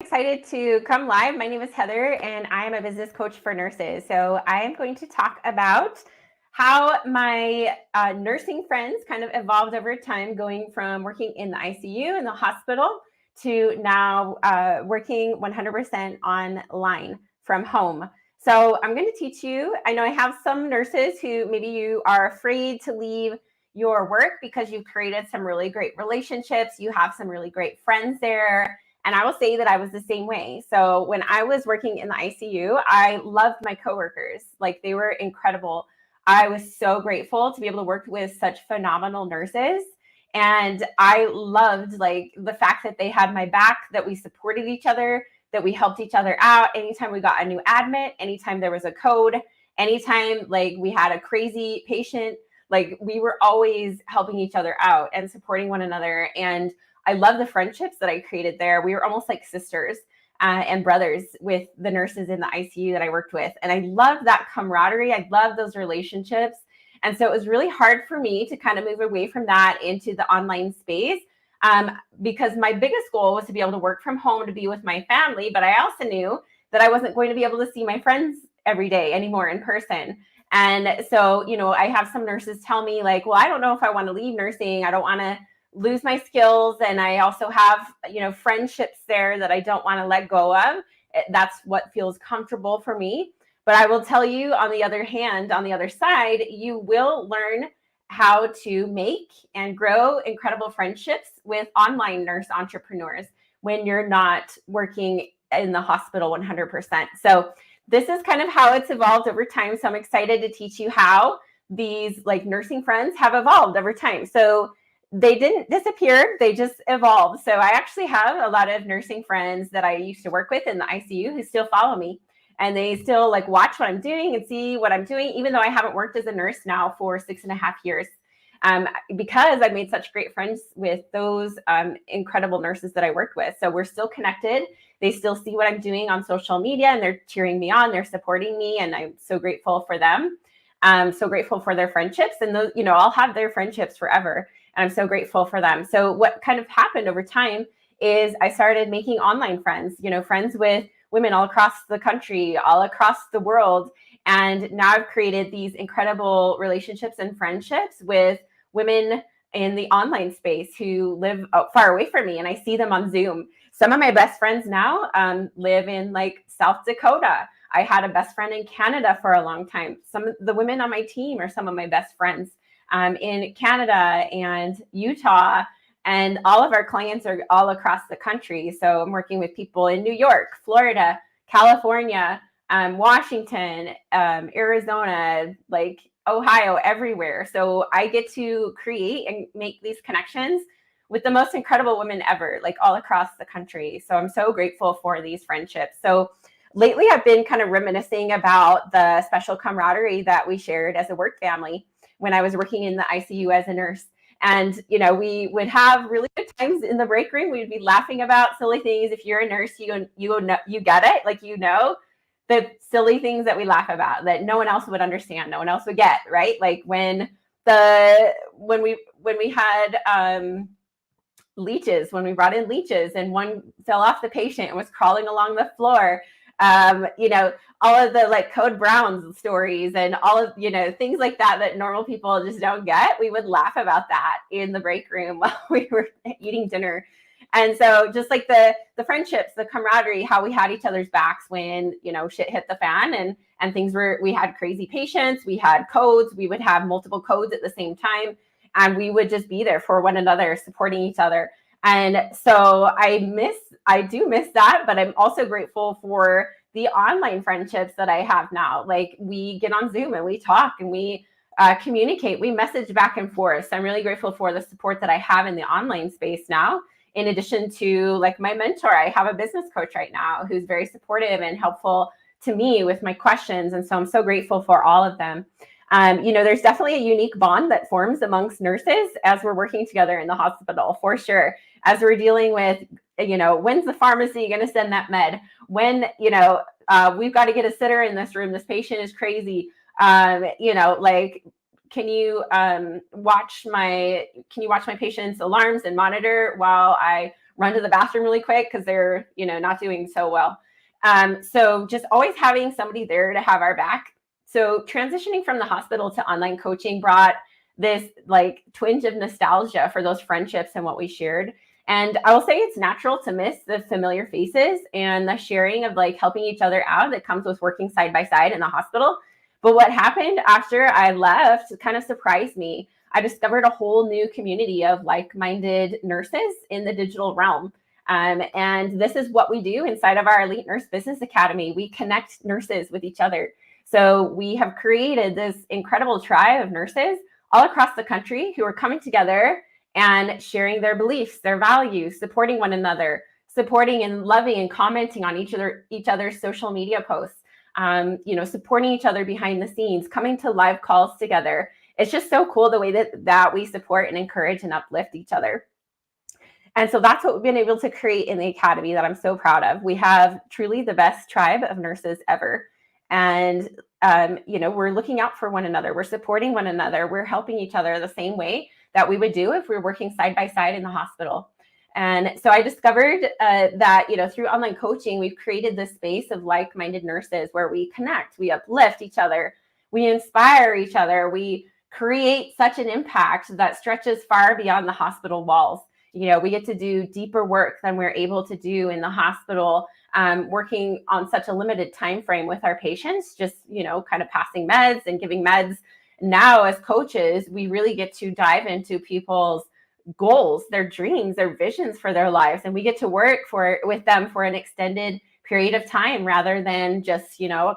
Excited to come live. My name is Heather and I am a business coach for nurses. So I am going to talk about how my nursing friends kind of evolved over time, going from working in the ICU in the hospital to now working 100% online from home. So I'm going to teach you. I know I have some nurses who maybe you are afraid to leave your work because you've created some really great relationships. You have some really great friends there. And I will say that I was the same way. So when I was working in the ICU, I loved my coworkers. Like, they were incredible. I was so grateful to be able to work with such phenomenal nurses. And I loved like the fact that they had my back, that we supported each other, that we helped each other out. Anytime we got a new admit, anytime there was a code, anytime like we had a crazy patient, like we were always helping each other out and supporting one another. And I love the friendships that I created there. We were almost like sisters and brothers with the nurses in the ICU that I worked with. And I love that camaraderie. I love those relationships. And so it was really hard for me to kind of move away from that into the online space because my biggest goal was to be able to work from home, to be with my family. But I also knew that I wasn't going to be able to see my friends every day anymore in person. And so, I have some nurses tell me like, well, I don't know if I want to leave nursing. I don't want to lose my skills. And I also have, friendships there that I don't want to let go of. That's what feels comfortable for me. But I will tell you, on the other hand, on the other side, you will learn how to make and grow incredible friendships with online nurse entrepreneurs when you're not working in the hospital 100%. So this is kind of how it's evolved over time. So I'm excited to teach you how these like nursing friends have evolved over time. So they didn't disappear, they just evolved. So I actually have a lot of nursing friends that I used to work with in the ICU who still follow me, and they still like watch what I'm doing and see what I'm doing, even though I haven't worked as a nurse now for 6.5 years, because I made such great friends with those incredible nurses that I worked with. So we're still connected. They still see what I'm doing on social media and they're cheering me on, they're supporting me, and I'm so grateful for them. I'm so grateful for their friendships, and those, I'll have their friendships forever. And I'm so grateful for them. So what kind of happened over time is I started making online friends, friends with women all across the country, all across the world. And now I've created these incredible relationships and friendships with women in the online space who live far away from me, and I see them on Zoom. Some of my best friends now live in like South Dakota. I had a best friend in Canada for a long time. Some of the women on my team are some of my best friends in Canada and Utah, and all of our clients are all across the country. So I'm working with people in New York, Florida, California, Washington, Arizona, like Ohio, everywhere. So I get to create and make these connections with the most incredible women ever, like all across the country. So I'm so grateful for these friendships. So lately I've been kind of reminiscing about the special camaraderie that we shared as a work family when I was working in the ICU as a nurse. And, we would have really good times in the break room. We'd be laughing about silly things. If you're a nurse, you get it. Like, the silly things that we laugh about that no one else would understand, no one else would get, right? Like when we had leeches, when we brought in leeches and one fell off the patient and was crawling along the floor, all of the like Code Browns stories and all of, things like that normal people just don't get. We would laugh about that in the break room while we were eating dinner. And so just like the friendships, the camaraderie, how we had each other's backs when, shit hit the fan and we had crazy patients, we had codes, we would have multiple codes at the same time. And we would just be there for one another, supporting each other. And so I do miss that, but I'm also grateful for the online friendships that I have now. Like, we get on Zoom and we talk and we communicate, we message back and forth. So I'm really grateful for the support that I have in the online space now. In addition to like my mentor, I have a business coach right now who's very supportive and helpful to me with my questions. And so I'm so grateful for all of them. There's definitely a unique bond that forms amongst nurses as we're working together in the hospital, for sure. As we're dealing with, when's the pharmacy going to send that med? When, we've got to get a sitter in this room. This patient is crazy. Can you watch my patient's alarms and monitor while I run to the bathroom really quick because they're, not doing so well. So just always having somebody there to have our back. So transitioning from the hospital to online coaching brought this like twinge of nostalgia for those friendships and what we shared. And I will say it's natural to miss the familiar faces and the sharing of like helping each other out that comes with working side by side in the hospital. But what happened after I left kind of surprised me. I discovered a whole new community of like-minded nurses in the digital realm. And this is what we do inside of our Elite Nurse Business Academy. We connect nurses with each other. So we have created this incredible tribe of nurses all across the country who are coming together and sharing their beliefs, their values, supporting one another, supporting and loving and commenting on each other's social media posts, supporting each other behind the scenes, coming to live calls together. It's just so cool the way that we support and encourage and uplift each other. And so that's what we've been able to create in the Academy that I'm so proud of. We have truly the best tribe of nurses ever. And, we're looking out for one another. We're supporting one another. We're helping each other the same way that we would do if we were working side by side in the hospital. And so I discovered that, through online coaching, we've created this space of like-minded nurses where we connect, we uplift each other, we inspire each other, we create such an impact that stretches far beyond the hospital walls. We get to do deeper work than we're able to do in the hospital, working on such a limited time frame with our patients, just, kind of passing meds and giving meds. Now, as coaches, we really get to dive into people's goals, their dreams, their visions for their lives, and we get to work with them for an extended period of time rather than just, a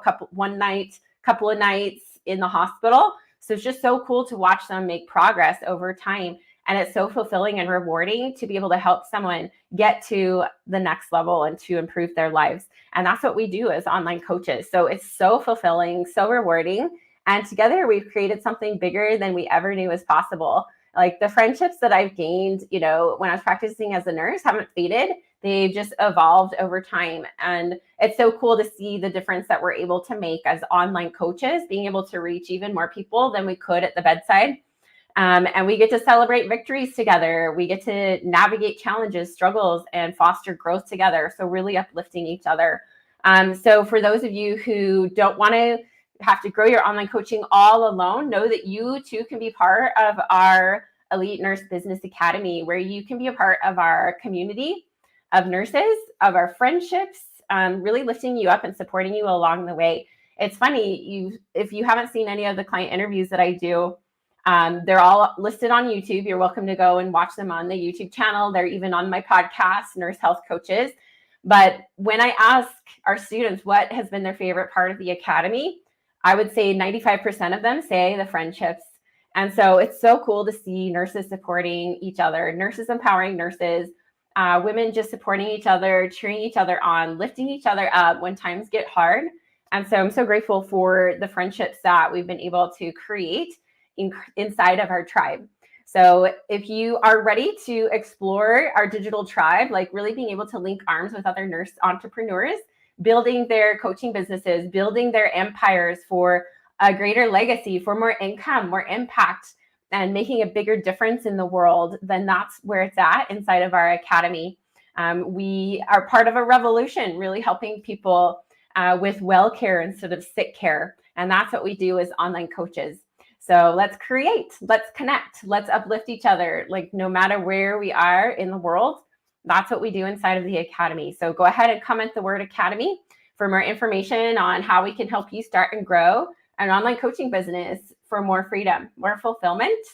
couple of nights in the hospital. So it's just so cool to watch them make progress over time. And it's so fulfilling and rewarding to be able to help someone get to the next level and to improve their lives. And that's what we do as online coaches. So it's so fulfilling, so rewarding. And together we've created something bigger than we ever knew was possible. Like the friendships that I've gained, when I was practicing as a nurse haven't faded. They've just evolved over time. And it's so cool to see the difference that we're able to make as online coaches, being able to reach even more people than we could at the bedside. And we get to celebrate victories together. We get to navigate challenges, struggles, and foster growth together. So really uplifting each other. So for those of you who don't want to have to grow your online coaching all alone, know that you too can be part of our Elite Nurse Business Academy, where you can be a part of our community of nurses, of our friendships, really lifting you up and supporting you along the way. It's funny, if you haven't seen any of the client interviews that I do, they're all listed on YouTube. You're welcome to go and watch them on the YouTube channel. They're even on my podcast, Nurse Health Coaches. But when I ask our students what has been their favorite part of the Academy, I would say 95% of them say the friendships. And so it's so cool to see nurses supporting each other, nurses empowering nurses, women just supporting each other, cheering each other on, lifting each other up when times get hard. And so I'm so grateful for the friendships that we've been able to create inside of our tribe. So if you are ready to explore our digital tribe, like really being able to link arms with other nurse entrepreneurs, building their coaching businesses, building their empires for a greater legacy, for more income, more impact, and making a bigger difference in the world, then that's where it's at inside of our academy. We are part of a revolution, really helping people with well care instead of sick care. And that's what we do as online coaches. So let's create, let's connect, let's uplift each other. Like no matter where we are in the world, that's what we do inside of the academy. So go ahead and comment the word academy for more information on how we can help you start and grow an online coaching business for more freedom, more fulfillment,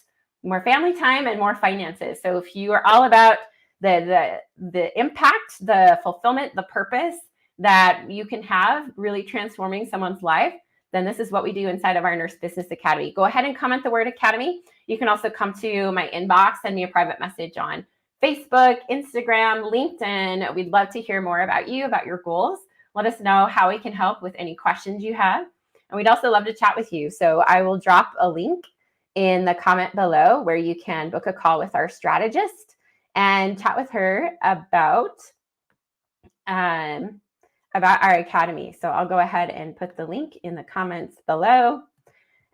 more family time, and more finances. So if you are all about the impact, the fulfillment, the purpose that you can have really transforming someone's life, then this is what we do inside of our Nurse Business Academy. Go ahead and comment the word academy. You can also come to my inbox, send me a private message on Facebook, Instagram, LinkedIn. We'd love to hear more about you, about your goals. Let us know how we can help with any questions you have. And we'd also love to chat with you. So I will drop a link in the comment below where you can book a call with our strategist and chat with her about our academy. So I'll go ahead and put the link in the comments below,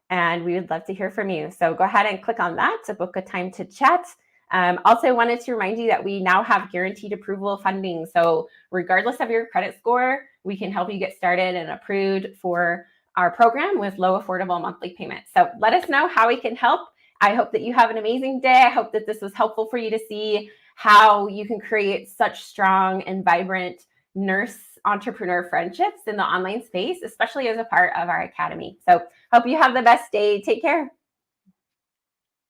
and we would love to hear from you. So go ahead and click on that to book a time to chat. Also wanted to remind you that we now have guaranteed approval funding. So regardless of your credit score, we can help you get started and approved for our program with low affordable monthly payments. So let us know how we can help. I hope that you have an amazing day. I hope that this was helpful for you to see how you can create such strong and vibrant nurse entrepreneur friendships in the online space, especially as a part of our academy. So hope you have the best day. Take care.